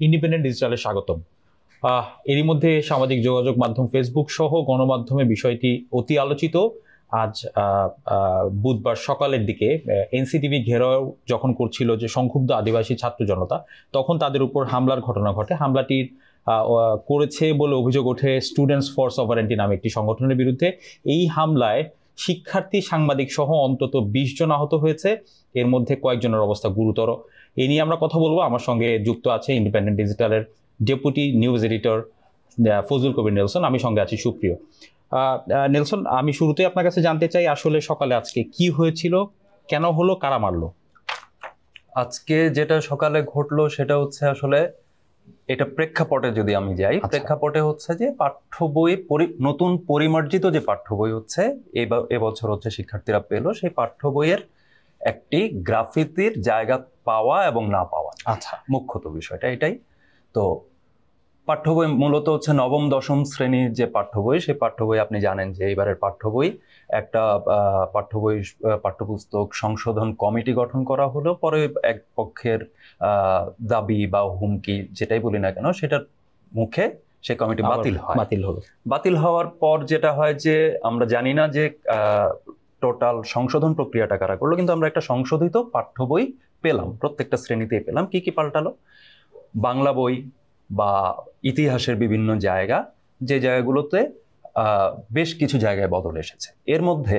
Independent ডিজিটালে স্বাগতম। এরই মধ্যে সামাজিক যোগাযোগ মাধ্যম ফেসবুক সহ গণমাধ্যমে বিষয়টি অতি আলোচিত। আজ বুধবার সকালের দিকে এনসিটিভি ঘেরাও যখন করছিল যে সংক্ষুব্ধ আদিবাসী ছাত্র জনতা, তখন তাদের উপর হামলার ঘটনা ঘটে। হামলাটির করেছে বলে অভিযোগ ওঠে স্টুডেন্টস ফর সভারেন্টি নামে একটি সংগঠনের বিরুদ্ধে। এই হামলায় শিক্ষার্থী, সাংবাদিক সহ অন্তত 20 জন আহত হয়েছে, এর মধ্যে কয়েকজনের অবস্থা গুরুতর। এ নিয়ে আমরা কথা বলবো। আমার সঙ্গে যুক্ত আছে ইন্ডিপেন্ডেন্ট ডিজিটালের deputy news editor Fazlul Kabir Nelson. আমি সঙ্গে আছি সুপ্রিয়। নেলসন, আমি শুরুতে আপনার কাছে জানতে চাই, আসলে সকালে আজকে কি হয়েছিল, কেন হলো, কারা মারলো? আজকে যেটা সকালে ঘটলো সেটা হচ্ছে, আসলে এটা প্রেক্ষাপটে যদি আমি যাই, প্রেক্ষাপটে হচ্ছে যে পাঠ্য বই, নতুন পরিমার্জিত যে পাঠ্য বই হচ্ছে এবছর হচ্ছে শিক্ষার্থীরা পেল, সেই পাঠ্য বইয়ের একটি গ্রাফিতির জায়গা পাওয়া এবং না পাওয়া। আচ্ছা, মুখ্যত বিষয়টা এটাই। তো পাঠ্য বই মূলত হচ্ছে নবম দশম শ্রেণীর যে পাঠ্য বই, সেই পাঠ্য বই আপনি জানেন যে এইবারের পাঠ্য বই একটা পাঠ্যপুস্তক সংশোধন কমিটি গঠন করা হলো। পরে এক পক্ষের দাবি বা হুমকি যেটাই বলি না কেন, সেটার মুখে সেই কমিটি বাতিল হওয়ার পর যেটা হয় যে, আমরা জানি না যে টোটাল সংশোধন প্রক্রিয়াটা কারা করলো, কিন্তু আমরা একটা সংশোধিত পাঠ্য বই পেলাম, প্রত্যেকটা শ্রেণীতেই পেলাম। কি কি পাল্টালো? বাংলা বই বা ইতিহাসের বিভিন্ন জায়গা, যে জায়গাগুলোতে বেশ কিছু জায়গায় বদল এসেছে। এর মধ্যে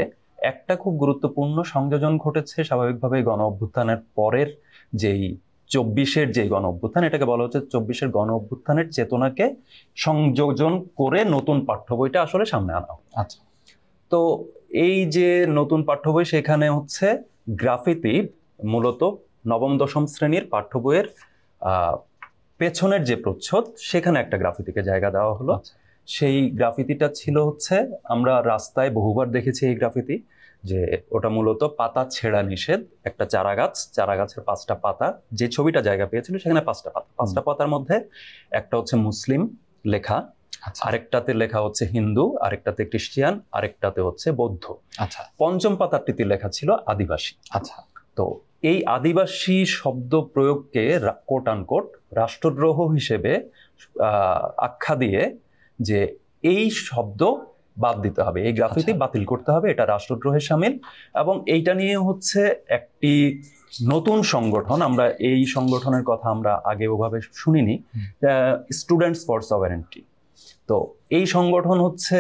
একটা খুব গুরুত্বপূর্ণ সংযোজন ঘটেছে স্বাভাবিকভাবে গণ অভ্যুত্থানের পরের যেই 24-এর যে গণ অভ্যুত্থান, এটাকে বলা হচ্ছে 24-এর গণ অভ্যুত্থানের চেতনাকে সংযোজন করে নতুন পাঠ্য বইটা আসলে সামনে আনা। আচ্ছা, তো এই যে নতুন পাঠ্য বই, সেখানে হচ্ছে গ্রাফিতি, মূলত নবম দশম শ্রেণীর পাঠ্য বইয়ের পেছনের যে প্রচ্ছদ, সেখানে একটা গ্রাফিতিকে জায়গা দেওয়া হলো। সেই গ্রাফিতিটা ছিল হচ্ছে, আমরা রাস্তায় বহুবার দেখেছি এই গ্রাফিতি, যে ওটা মূলত পাতা ছেঁড়া নিষেধ। একটা চারা গাছের 5টা পাতা, যে ছবিটা জায়গা পেয়েছিল সেখানে 5টা পাতা, 5টা পাতার মধ্যে একটা হচ্ছে মুসলিম লেখা, আরেকটাতে লেখা হচ্ছে হিন্দু, আরেকটাতে খ্রিস্টান, আরেকটাতে হচ্ছে বৌদ্ধ। আচ্ছা, পঞ্চম পাতাটিতে লেখা ছিল আদিবাসী। আচ্ছা, তো এই আদিবাসী শব্দ প্রয়োগকে কোট আনকোট রাষ্ট্রদ্রোহ হিসেবে আখ্যা দিয়ে, যে এই শব্দ বাদ দিতে হবে, এই গ্রাফিতি বাতিল করতে হবে, এটা রাষ্ট্রদ্রোহের শামিল। এবং এইটা নিয়ে হচ্ছে একটি নতুন সংগঠন, আমরা এই সংগঠনের কথা আমরা আগে ওভাবে শুনিনি, স্টুডেন্টস ফর সভারেন্টি। তো এই সংগঠন হচ্ছে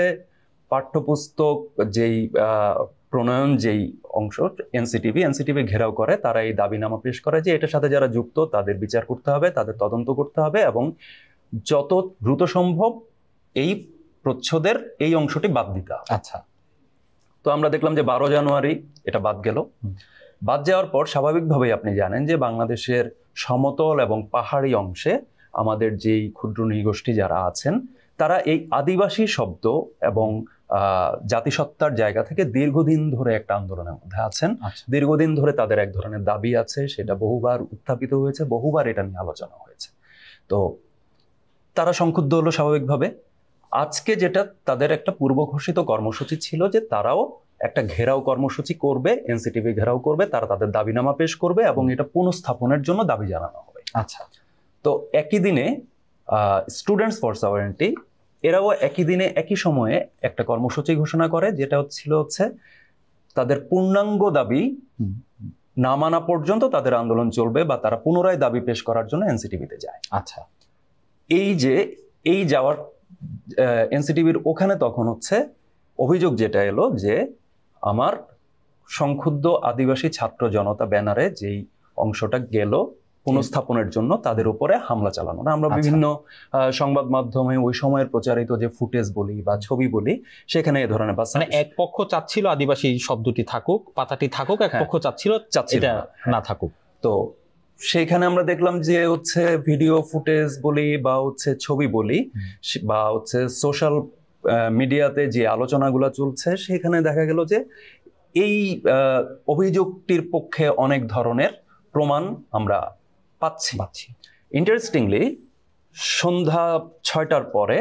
পাঠ্যপুস্তক যেই প্রণয়ন যেই অংশ এনসিটিভি ঘেরাও করে, তারা এই দাবিনামা পেশ করে যে এটার সাথে যারা যুক্ত তাদের বিচার করতে হবে, তাদের তদন্ত করতে হবে, এবং যত দ্রুত সম্ভব এই প্রচ্ছদের এই অংশটি বাদ দিতে হবে। আচ্ছা, তো আমরা দেখলাম যে 12 জানুয়ারি এটা বাদ গেল। বাদ যাওয়ার পর স্বাভাবিকভাবেই আপনি জানেন যে বাংলাদেশের সমতল এবং পাহাড়ি অংশে আমাদের যেই ক্ষুদ্র নৃগোষ্ঠী যারা আছেন, তারা এই আদিবাসী শব্দ এবং জাতিসত্তার জায়গা থেকে দীর্ঘদিন ধরে একটা আন্দোলনের মধ্যে আছেন। দীর্ঘদিন ধরে তাদের এক ধরনের দাবি আছে, সেটা বহুবার উত্থাপিত হয়েছে, বহুবার এটা নিয়ে আলোচনা হয়েছে। তো তারা সংক্ষুব্ধ হলো স্বাভাবিকভাবে। আজকে যেটা তাদের একটা পূর্ব ঘোষিত কর্মসূচি ছিল, যে তারাও একটা ঘেরাও কর্মসূচি করবে, এনসিটিভি ঘেরাও করবে, তারা তাদের দাবিনামা পেশ করবে এবং এটা পুনঃস্থাপনের জন্য দাবি জানানো হবে। আচ্ছা, তো একই দিনে স্টুডেন্টস ফর সভারেন্টি এরাও একই দিনে একই সময়ে একটা কর্মসূচি ঘোষণা করে, যেটা হচ্ছে তাদের পূর্ণাঙ্গ দাবি না মানা পর্যন্ত তাদের আন্দোলন চলবে, বা তারা পুনরায় দাবি পেশ করার জন্য এনসিটিভিতে যায়। আচ্ছা, এই যাওয়ার এনসিটিভির ওখানে তখন হচ্ছে অভিযোগ যেটা এলো, যে আমার সংক্ষুব্ধ আদিবাসী ছাত্র জনতা ব্যানারে যেই অংশটা গেল পুনঃস্থাপনের জন্য, তাদের উপরে হামলা চালানো। আমরা বিভিন্ন সংবাদ মাধ্যমে ওই সময়ের প্রচারিত যে ফুটেজ বলি বা ছবি বলি, সেখানে এ ধরনের মানে এক পক্ষ চাচ্ছিল আদিবাসী শব্দটি থাকুক, পাতাটি থাকুক, এক পক্ষ চাচ্ছিল এটা না থাকুক। তো সেইখানে আমরা দেখলাম যে হচ্ছে ভিডিও ফুটেজ বলি বা হচ্ছে ছবি বলি বা হচ্ছে সোশ্যাল মিডিয়াতে যে আলোচনাগুলো চলছে, সেখানে দেখা গেল যে এই অভিযোগটির পক্ষে অনেক ধরনের প্রমাণ আমরা পাচ্ছি। ইন্টারেস্টিংলি, সন্ধ্যা 6টার পরে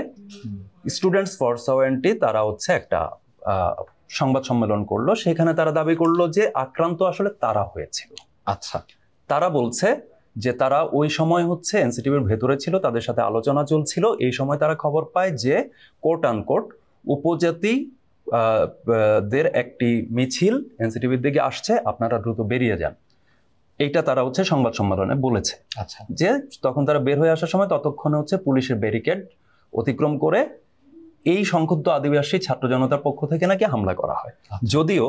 স্টুডেন্টস ফর সভারেন্টি তারা হচ্ছে একটা সংবাদ সম্মেলন করলো। সেখানে তারা দাবি করলো যে আক্রান্ত আসলে তারা হয়েছিল। আচ্ছা, তারা বলছে যে তারা ওই সময় হচ্ছে এনসিটিভির ভেতরে ছিল, তাদের সাথে আলোচনা চলছিল। এই সময় তারা খবর পায় যে কোট আনকোট উপজাতি দের একটি মিছিল এনসিটিভির দিকে আসছে, আপনারা দ্রুত বেরিয়ে যান। এইটা তারা হচ্ছে সংবাদ সম্মেলনে বলেছে। আচ্ছা, যে তখন তারা বের হয়ে আসার সময় ততক্ষণে হচ্ছে পুলিশের ব্যারিকেড অতিক্রম করে এই সংক্ষুব্ধ আদিবাসী ছাত্র জনতার পক্ষ থেকে নাকি হামলা করা হয়। যদিও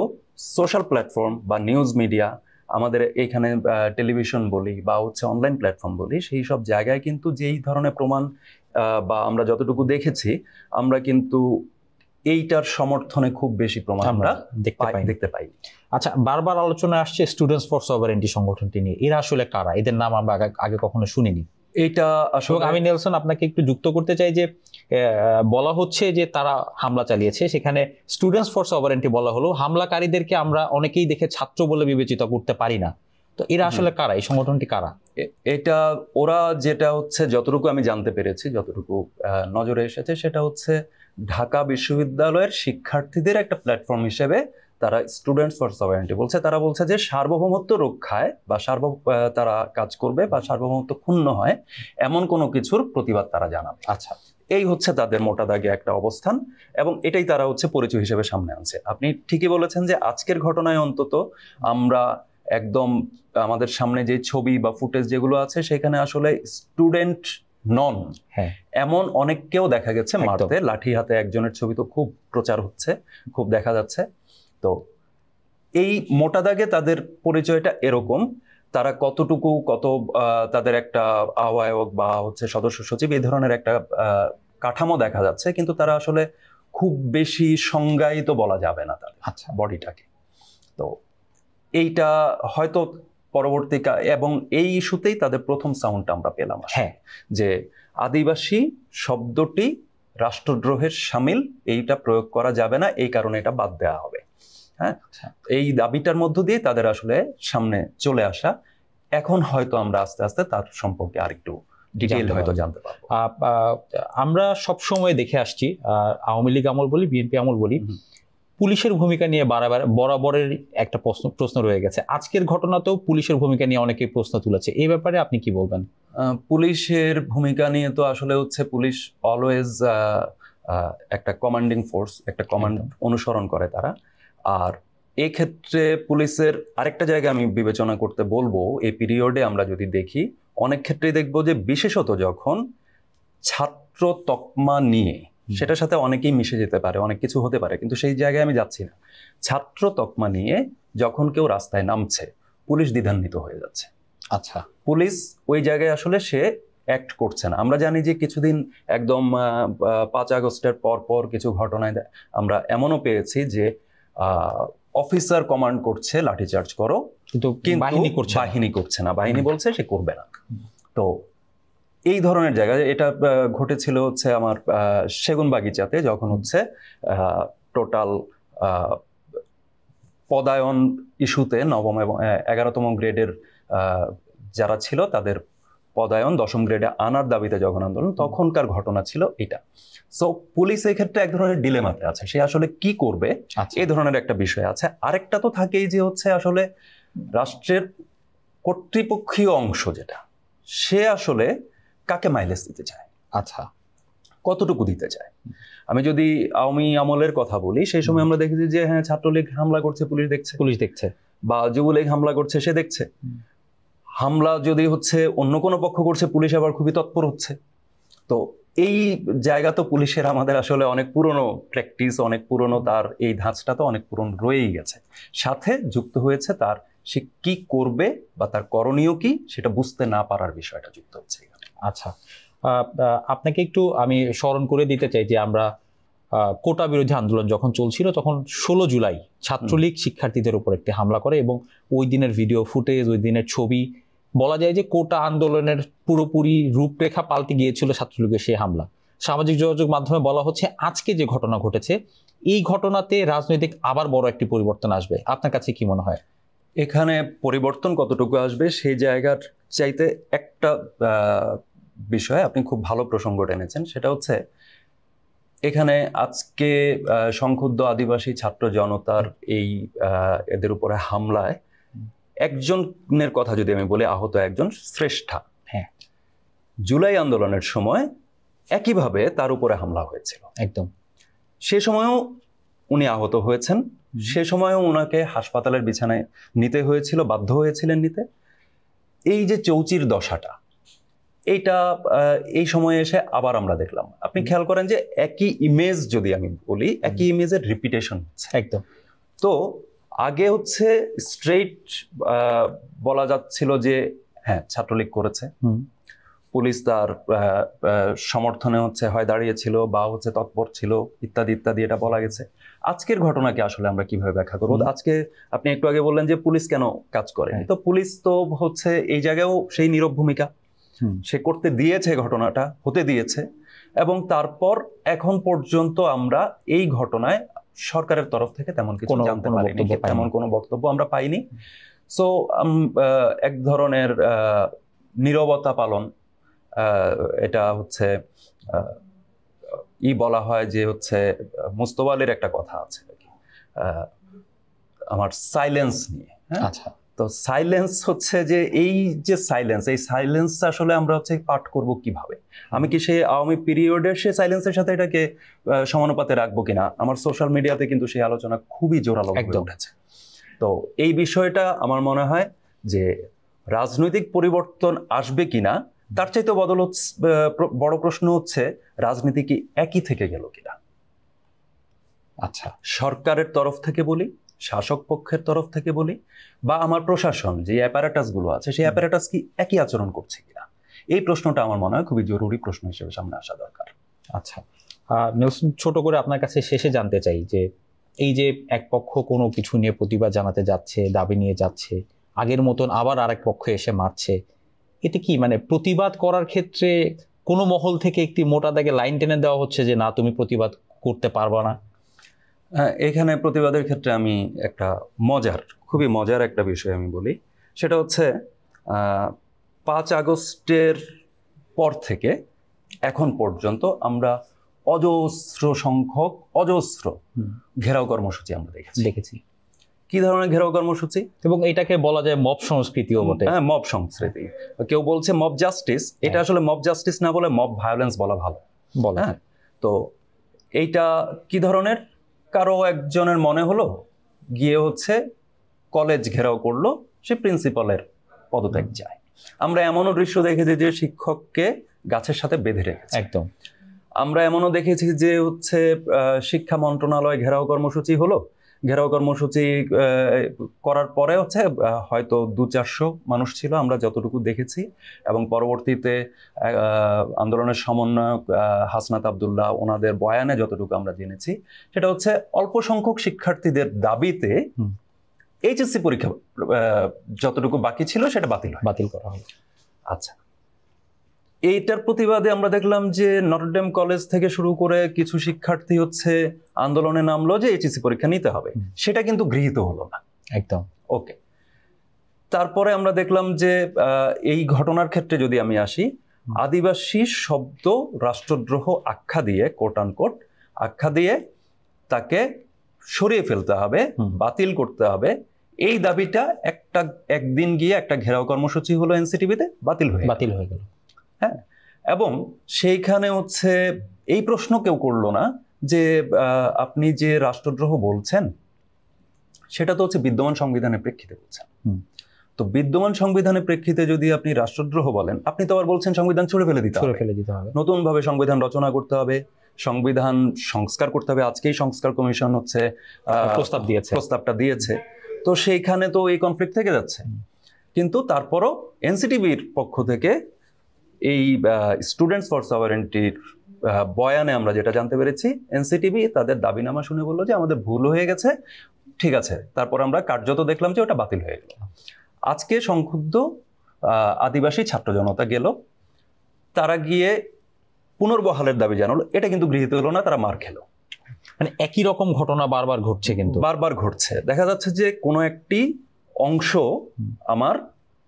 সোশ্যাল প্ল্যাটফর্ম বা নিউজ মিডিয়া, আমাদের এইখানে টেলিভিশন বলি বা হচ্ছে অনলাইন প্ল্যাটফর্ম বলি, সেই সব জায়গায় কিন্তু যেই ধরনের প্রমাণ বা আমরা যতটুকু দেখেছি, আমরা কিন্তু এইটার সমর্থনে খুব বেশি প্রমাণ আমরা দেখতে পাই। আচ্ছা, বারবার আলোচনায় আসছে স্টুডেন্টস ফর সভারেন্টি সংগঠনটি নিয়ে। এরা আসলে কারা? এদের নাম আমরা আগে কখনো শুনিনি। এইটা আসলে আমি নেলসন আপনাকে একটু যুক্ত করতে চাই যে বলা হচ্ছে যে তারা হামলা চালিয়েছে, সেখানে স্টুডেন্টস ফর সভারেন্টি বলা হলো, হামলাকারীদেরকে আমরা অনেকেই দেখে ছাত্র বলে বিবেচিত করতে পারি না। তো এরা আসলে কারা? এই সংগঠনটি কারা? এটা ওরা যেটা হচ্ছে যতটুকু আমি জানতে পেরেছি, যতটুকু নজরে এসেছে, সেটা হচ্ছে ঢাকা বিশ্ববিদ্যালয়ের শিক্ষার্থীদের একটা প্ল্যাটফর্ম হিসেবে তারা স্টুডেন্টস ফর সভারেন্টি বলছে। তারা বলছে যে সার্বভৌমত্ব রক্ষায় বা তারা কাজ করবে বা সার্বভৌমত্ব ক্ষুণ্ণ হয় এমন কোনো কিছুর প্রতিবাদ তারা জানাবে। আচ্ছা, এই হচ্ছে তাদের মোটা দাগে একটা অবস্থান, এবং এটাই তারা হচ্ছে পরিচয় হিসেবে সামনে আনছে। আপনি ঠিকই বলেছেন যে আজকের ঘটনায় অন্তত আমরা একদম আমাদের সামনে যে ছবি বা ফুটেজ যেগুলো আছে, সেখানে আসলে স্টুডেন্ট নন এমন অনেককেও দেখা গেছে মারতে, লাঠি হাতে একজনের ছবি তো খুব প্রচার হচ্ছে, খুব দেখা যাচ্ছে। তো এই মোটা দাগে তাদের পরিচয়টা এরকম। তারা কতটুকু তাদের একটা আহ্বায়ক বা হচ্ছে সদস্য সচিব এই ধরনের একটা কাঠামো দেখা যাচ্ছে, কিন্তু তারা আসলে খুব বেশি সংজ্ঞায়িত বলা যাবে না তাদের বডিটাকে। তো এইটা হয়তো পরবর্তীকাল এবং এই ইস্যুতেই তাদের প্রথম সাউন্ডটা আমরা পেলাম, যে আদিবাসী শব্দটি রাষ্ট্রদ্রোহের শামিল, এইটা প্রয়োগ করা যাবে না, এই কারণে এটা বাদ দেওয়া হবে। হ্যাঁ, এই দাবিটার মধ্য দিয়ে তাদের আসলে সামনে চলে আসা। এখন হয়তো আমরা আস্তে আস্তে তার সম্পর্কে আরেকটু ডিটেইল হয়তো জানতে পারবো। আমরা সব সময় দেখে আসছি, আওয়ামী লীগ আমল বলি, বিএনপি আমল বলি, পুলিশের ভূমিকা নিয়ে বরাবরের একটা প্রশ্ন রয়ে গেছে। আজকের ঘটনাতেও পুলিশের ভূমিকা নিয়ে অনেকে প্রশ্ন তুলেছে। এই ব্যাপারে আপনি কি বলবেন? পুলিশের ভূমিকা নিয়ে তো আসলে হচ্ছে পুলিশ অলওয়েজ একটা কমান্ডিং ফোর্স, একটা কমান্ড অনুসরণ করে তারা। আর এই ক্ষেত্রে পুলিশের আরেকটা জায়গা আমি বিবেচনা করতে বলবো, এই পিরিয়ডে আমরা যদি দেখি, অনেক ক্ষেত্রেই দেখবো যে বিশেষত যখন ছাত্র তকমা নিয়ে, সেটার সাথে অনেকেই মিশে যেতে পারে, অনেক কিছু হতে পারে, কিন্তু সেই জায়গায় আমি যাচ্ছি না। ছাত্র তকমা নিয়ে যখন কেউ রাস্তায় নামছে, পুলিশ দ্বিধান্বিত হয়ে যাচ্ছে। আচ্ছা, পুলিশ ওই জায়গায় আসলে সে অ্যাক্ট করছে না। আমরা জানি যে কিছুদিন একদম 5 আগস্টের পর কিছু ঘটনায় আমরা এমনও পেয়েছি যে অফিসার কমান্ড করছে লাঠিচার্জ করো, কিন্তু বাহিনী করছে না, বাহিনী বলছে সে করবে না। তো এই ধরনের জায়গায় এটা ঘটেছিল হচ্ছে আমার সেগুনবাগিচাতে, যখন হচ্ছে টোটাল পদায়ন ইস্যুতে 9ম এবং 11তম গ্রেডের যারা ছিল তাদের পদায়ন 10ম গ্রেডে আনার দাবিতে যখন আন্দোলন, তখনকার ঘটনা ছিল এটা। সো পুলিশ এই ক্ষেত্রে এক ধরনের ডিলেমাতে আছে, সে আসলে কি করবে, এই ধরনের একটা বিষয় আছে। আরেকটা তো থাকেই যে হচ্ছে আসলে রাষ্ট্রের কর্তৃপক্ষীয় অংশ যেটা, সে আসলে কাকে মাইলেজ দিতে চায়, আচ্ছা কতটুকু দিতে চায়। আমি যদি আওয়ামী আমলের কথা বলি, সেই সময় আমরা দেখেছি যে হ্যাঁ, ছাত্রলীগ হামলা করছে, পুলিশ দেখছে, বা যুবলীগ হামলা করছে, সে দেখছে। হামলা যদি হচ্ছে অন্য কোনো পক্ষ করছে, পুলিশ আবার খুবই তৎপর হচ্ছে। তো এই জায়গা তো পুলিশের আমাদের আসলে অনেক পুরনো প্র্যাকটিস, অনেক পুরনো, তার এই ধাঁচটা তো অনেক পুরনো রয়েই গেছে। সাথে যুক্ত হয়েছে তার সে কি করবে বা তার করণীয় কি, সেটা বুঝতে না পারার বিষয়টা যুক্ত হচ্ছে। আচ্ছা, আপনাকে একটু আমি স্মরণ করে দিতে চাই যে আমরা কোটা বিরোধী আন্দোলন যখন চলছিল, তখন 16 জুলাই ছাত্রলীগ শিক্ষার্থীদের উপর একটি হামলা করে, এবং ওই দিনের ভিডিও ফুটেজ, ওই দিনের ছবি, বলা যায় যে কোটা আন্দোলনের পুরোপুরি রূপরেখা পাল্টে গিয়েছিল ছাত্রলীগের সেই হামলা। সামাজিক যোগাযোগ মাধ্যমে বলা হচ্ছে আজকে যে ঘটনা ঘটেছে, এই ঘটনাতে রাজনৈতিক আবার বড় একটি পরিবর্তন আসবে। আপনার কাছে কি মনে হয়? এখানে পরিবর্তন কতটুকু আসবে সেই জায়গার চাইতে একটা বিষয় আপনি খুব ভালো প্রসঙ্গ টেনেছেন, সেটা হচ্ছে এখানে আজকে সংক্ষুব্ধ আদিবাসী ছাত্র জনতার এই এদের উপরে হামলায় একজনের কথা যদি আমি বলি, আহত একজন শ্রেষ্ঠা, হ্যাঁ, জুলাই আন্দোলনের সময় একইভাবে তার উপরে হামলা হয়েছিল। একদম সে সময়ও উনি আহত হয়েছেন, সে সময়ও ওনাকে হাসপাতালের বিছানায় নিতে হয়েছিল, বাধ্য হয়েছিলেন নিতে। এই যে চৌচির দশাটা, এইটা এই সময়ে এসে আবার আমরা দেখলাম। আপনি খেয়াল করেন যে একই ইমেজ যদি আমি বলি, একই ইমেজের রিপিটেশন হচ্ছে। একদম। তো আগে হচ্ছে স্ট্রেইট বলা যাচ্ছিল যে হ্যাঁ ছাত্রলীগ করেছে, পুলিশ তার সমর্থনে হচ্ছে হয় দাঁড়িয়েছিল বা হচ্ছে তৎপর ছিল, ইত্যাদি ইত্যাদি, এটা বলা গেছে। আজকের ঘটনাকে আসলে আমরা কিভাবে ব্যাখ্যা করবো? আজকে আপনি একটু আগে বললেন যে পুলিশ কেন কাজ করে, তো পুলিশ তো হচ্ছে এই জায়গায়ও সেই নীরব ভূমিকা সে করতে দিয়েছে, ঘটনাটা হতে দিয়েছে, এবং তারপর এখন পর্যন্ত আমরা এই ঘটনায় সরকারের তরফ থেকে তেমন কিছু জানতে পারিনি, তেমন কোনো বক্তব্য আমরা পাইনি। সো এক ধরনের নীরবতা পালন, এটা হচ্ছে বলা হয় যে হচ্ছে মুস্তফা আলীর একটা কথা আছে আমার সাইলেন্স নিয়ে। আচ্ছা, তো সাইলেন্স হচ্ছে যে এই যে সাইলেন্স, এই সাইলেন্স আসলে আমরা হচ্ছে পাঠ করব কিভাবে? আমি কি সেই আওয়ামী পিরিয়ডের সেই সাইলেন্সের সাথে এটাকে সমানুপাতে রাখবো কিনা? আমার সোশ্যাল মিডিয়াতে কিন্তু সেই আলোচনা খুবই জোরালো হয়ে উঠেছে। তো এই বিষয়টা আমার মনে হয় যে রাজনৈতিক পরিবর্তন আসবে কিনা তার চাইতে বড় প্রশ্ন হচ্ছে রাজনীতি কি একই থেকে গেল কিনা। আচ্ছা, সরকারের তরফ থেকে বলি, শাসক পক্ষের তরফ থেকে বলি, বা আমার প্রশাসন যে অ্যাপারেটাস গুলো আছে সেই অ্যাপারেটাস কি একই আচরণ করছে কিনা, এই প্রশ্নটা আমার মনে হয় খুবই জরুরি প্রশ্ন হিসেবে সামনে আসা দরকার। আচ্ছা, নেলসন, ছোট করে আপনার কাছে শেষে জানতে চাই যে এই যে এক পক্ষ কোনো কিছু নিয়ে প্রতিবাদ জানাতে যাচ্ছে, দাবি নিয়ে যাচ্ছে, আগের মতন আবার আরেক পক্ষ এসে মারছে, এতে কি মানে প্রতিবাদ করার ক্ষেত্রে কোনো মহল থেকে একটি মোটা দাগে লাইন টেনে দেওয়া হচ্ছে যে না তুমি প্রতিবাদ করতে পারবা না? এখানে প্রতিবাদের ক্ষেত্রে আমি একটা খুবই মজার একটা বিষয় আমি বলি, সেটা হচ্ছে 5 আগস্টের পর থেকে এখন পর্যন্ত আমরা অজস্র ঘেরাও কর্মসূচি আমরা দেখেছি। কি ধরনের ঘেরাও কর্মসূচি? এবং এটাকে বলা যায় মব সংস্কৃতিও বটে। হ্যাঁ, মব সংস্কৃতি। কেউ বলছে মব জাস্টিস, এটা আসলে মব জাস্টিস না বলে মব ভায়োলেন্স বলা ভালো। হ্যাঁ, তো এইটা কি ধরনের? কারো একজনের মনে হলো গিয়ে হচ্ছে কলেজ ঘেরাও করলো, সে প্রিন্সিপালের পদত্যাগ চায়। আমরা এমনও দৃশ্য দেখেছি যে শিক্ষককে গাছের সাথে বেঁধে রেখেছে। একদম। আমরা এমনও দেখেছি যে হচ্ছে শিক্ষা মন্ত্রণালয় ঘেরাও কর্মসূচি হলো, ঘেরাও কর্মসূচি করার পরে হচ্ছে হয়তো 200-400 মানুষ ছিল আমরা যতটুকু দেখেছি, এবং পরবর্তীতে আন্দোলনের সমন্বয়ক হাসনাত আবদুল্লাহ ওনাদের বয়ানে যতটুকু আমরা জেনেছি সেটা হচ্ছে অল্প সংখ্যক শিক্ষার্থীদের দাবিতে এইচএসসি পরীক্ষা যতটুকু বাকি ছিল সেটা বাতিল করা হলো। আচ্ছা, এইটার প্রতিবাদে আমরা দেখলাম যে নটরডেম কলেজ থেকে শুরু করে কিছু শিক্ষার্থী হচ্ছে আন্দোলনে নামলো যে এইচএসসি পরীক্ষা নিতে হবে, সেটা কিন্তু গৃহীত হলো না। একদম। ওকে, তারপরে আমরা দেখলাম যে এই ঘটনার ক্ষেত্রে যদি আমি আসি, আদিবাসী শব্দ রাষ্ট্রদ্রোহ আখ্যা দিয়ে, কোট আনকোট আখ্যা দিয়ে তাকে সরিয়ে ফেলতে হবে, বাতিল করতে হবে, এই দাবিটা একদিন গিয়ে একটা ঘেরাও কর্মসূচি হলো এনসিটিভিতে, বাতিল হয়ে গেল। হ্যাঁ, এবং সেইখানে হচ্ছে এই প্রশ্ন কেউ করলো না যে আপনি যে রাষ্ট্রদ্রোহ বলছেন সেটা তো হচ্ছে বিদ্যমান সংবিধানের প্রেক্ষিতে বলছেন। তো বিদ্যমান সংবিধানের প্রেক্ষিতে যদি আপনি রাষ্ট্রদ্রোহ বলেন, আপনি তো আবার বলছেন সংবিধান ছুঁড়ে ফেলে দিতে হবে, নতুন ভাবে সংবিধান রচনা করতে হবে, সংবিধান সংস্কার করতে হবে। আজকেই সংস্কার কমিশন হচ্ছে প্রস্তাবটা দিয়েছে। তো সেইখানে তো এই কনফ্লিক্ট থেকে যাচ্ছে। কিন্তু তারপরও এনসিটিভির পক্ষ থেকে এই স্টুডেন্টস ফর সভারেন্টির বয়ানে আমরা যেটা জানতে পেরেছি, এনসিটিভি তাদের দাবিনামা শুনে বললো যে আমাদের ভুল হয়ে গেছে, ঠিক আছে। তারপর আমরা কার্যত দেখলাম যে ওটা বাতিল হয়ে গেল। আজকে সংক্ষুব্ধ আদিবাসী ছাত্র জনতা গেল, তারা গিয়ে পুনর্বহালের দাবি জানালো, এটা কিন্তু গৃহীত হলো না, তারা মার খেলো। মানে একই রকম ঘটনা বারবার ঘটছে, কিন্তু বারবার ঘটছে। দেখা যাচ্ছে যে কোনো একটি অংশ আমার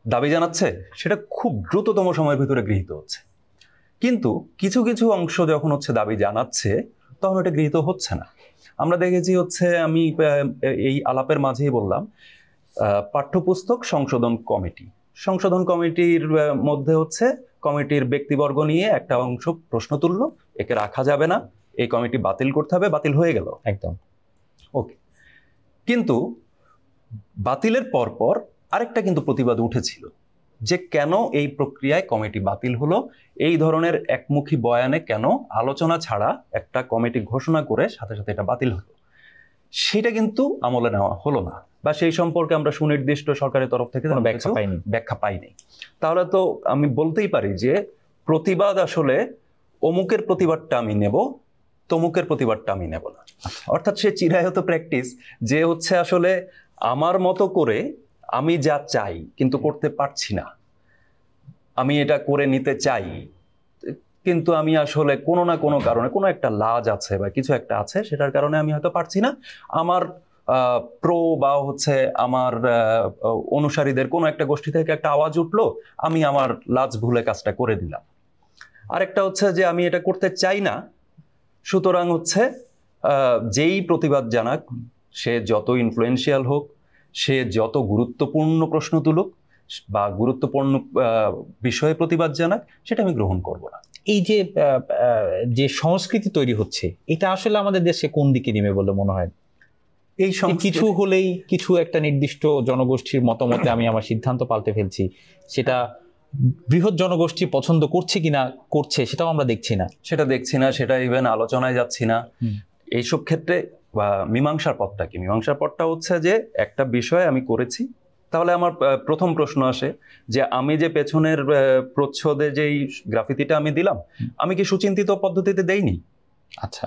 দাবি জানাচ্ছে, সেটা খুব দ্রুততম সময়ের ভিতরে গৃহীত হচ্ছে, কিন্তু কিছু কিছু অংশ যখন হচ্ছে দাবি জানাচ্ছে তখন এটা গৃহীত হচ্ছে না। আমরা দেখেছি হচ্ছে, আমি এই আলাপের মাঝেই বললাম, পাঠ্যপুস্তক সংশোধন কমিটি। সংশোধন কমিটির মধ্যে হচ্ছে কমিটির ব্যক্তিবর্গ নিয়ে একটা অংশ প্রশ্ন তুললো, একে রাখা যাবে না, এই কমিটি বাতিল করতে হবে, বাতিল হয়ে গেল একদম। ওকে, কিন্তু বাতিলের পরপর আরেকটা কিন্তু প্রতিবাদ উঠেছিল যে কেন এই প্রক্রিয়ায় কমিটি বাতিল হলো, এই ধরনের একমুখী বয়ানে কেন আলোচনা ছাড়া একটা কমিটি ঘোষণা করে সাথে সাথে এটা বাতিল হলো, সেটা কিন্তু আমলে নেওয়া হলো না, বা সেই সম্পর্কে আমরা সুনির্দিষ্ট সরকারের তরফ থেকে ব্যাখ্যা পাইনি। তাহলে তো আমি বলতেই পারি যে প্রতিবাদ আসলে অমুকের প্রতিবাদটা আমি নেব, তমুকের প্রতিবাদটা আমি নেব না। অর্থাৎ সে চিরায়ত প্র্যাকটিস যে হচ্ছে আসলে আমার মতো করে আমি যা চাই কিন্তু করতে পারছি না, আমি এটা করে নিতে চাই কিন্তু আমি আসলে কোনো না কোনো কারণে কোনো একটা লাজ আছে বা কিছু একটা আছে, সেটার কারণে আমি হয়তো পারছি না। আমার প্রো বা হচ্ছে আমার অনুসারীদের কোনো একটা গোষ্ঠী থেকে একটা আওয়াজ উঠলো, আমি আমার লাজ ভুলে কাজটা করে দিলাম। আরেকটা হচ্ছে যে আমি এটা করতে চাই না, সুতরাং হচ্ছে যেই প্রতিবাদ জানাক, সে যত ইনফ্লুয়েন্সিয়াল হোক, সে যত গুরুত্বপূর্ণ প্রশ্ন তুলুক বা গুরুত্বপূর্ণ বিষয়ে প্রতিবাদ জানাক, সেটা আমি গ্রহণ করব না। এই যে সংস্কৃতি তৈরি হচ্ছে, এটা আসলে আমাদের দেশে কোন দিকে নেমে বলে মনে হয়? এই কিছু হলেই কিছু একটা নির্দিষ্ট জনগোষ্ঠীর মতামতে আমি আমার সিদ্ধান্ত পাল্টে ফেলছি, সেটা বৃহৎ জনগোষ্ঠী পছন্দ করছে কিনা করছে সেটাও আমরা দেখছি না, সেটা ইভেন আলোচনায় যাচ্ছি না। এইসব ক্ষেত্রে বা মীমাংসার পথটা কি? মীমাংসার পথটা হচ্ছে যে একটা বিষয় আমি করেছি, তাহলে আমার প্রথম প্রশ্ন আসে যে আমি যে পেছনের প্রচ্ছদে যেই গ্রাফিতিটা আমি দিলাম, আমি কি সুচিন্তিত পদ্ধতিতে দেইনি? আচ্ছা,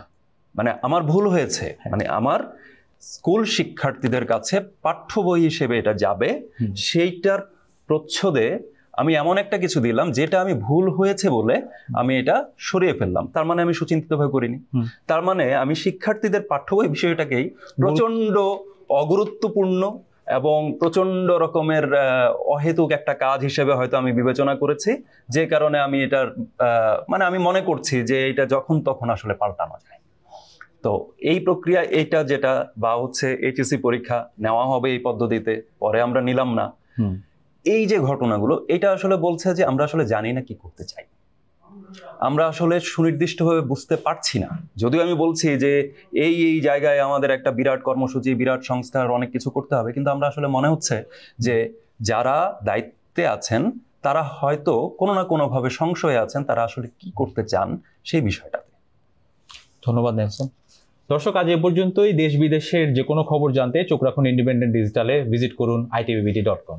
মানে আমার ভুল হয়েছে, মানে আমার স্কুল শিক্ষার্থীদের কাছে পাঠ্য বই হিসেবে এটা যাবে, সেইটার প্রচ্ছদে আমি এমন একটা কিছু দিলাম যেটা আমি ভুল হয়েছে বলে আমি এটা সরিয়ে ফেললাম, তার মানে আমি সুচিন্তিতভাবে করিনি। তার মানে আমি শিক্ষার্থীদের পাঠ্য বই বিষয়টাকেই প্রচন্ড অগুরুত্বপূর্ণ এবং প্রচন্ড রকমের অহেতুক একটা কাজ হিসেবে হয়তো আমি বিবেচনা করেছি, যে কারণে আমি এটার মানে আমি মনে করছি যে এটা যখন তখন আসলে পাল্টানো যায়। তো এই প্রক্রিয়া, এইটা যেটা বা হচ্ছে এইচএসসি পরীক্ষা নেওয়া হবে এই পদ্ধতিতে, পরে আমরা নিলাম না, এই যে ঘটনাগুলো, এটা আসলে বলছে যে আমরা আসলে জানি না কি করতে চাই, আমরা আসলে সুনির্দিষ্টভাবে বুঝতে পারছি না। যদিও আমি বলছি যে এই জায়গায় আমাদের একটা বিরাট কর্মসূচি, বিরাট সংস্থার অনেক কিছু করতে হবে, কিন্তু আমরা আসলে মনে হচ্ছে যে যারা দায়িত্বে আছেন তারা হয়তো কোনো না কোনোভাবে সংশয়ে আছেন, তারা আসলে কি করতে চান সেই বিষয়টাতে। ধন্যবাদ নেলসন। দর্শক, আজ এ পর্যন্তই। দেশ বিদেশের যে কোনো খবর জানতে চোখ রাখুন ইন্ডিপেন্ডেন্ট ডিজিটালে। ভিজিট করুন itbbt.com।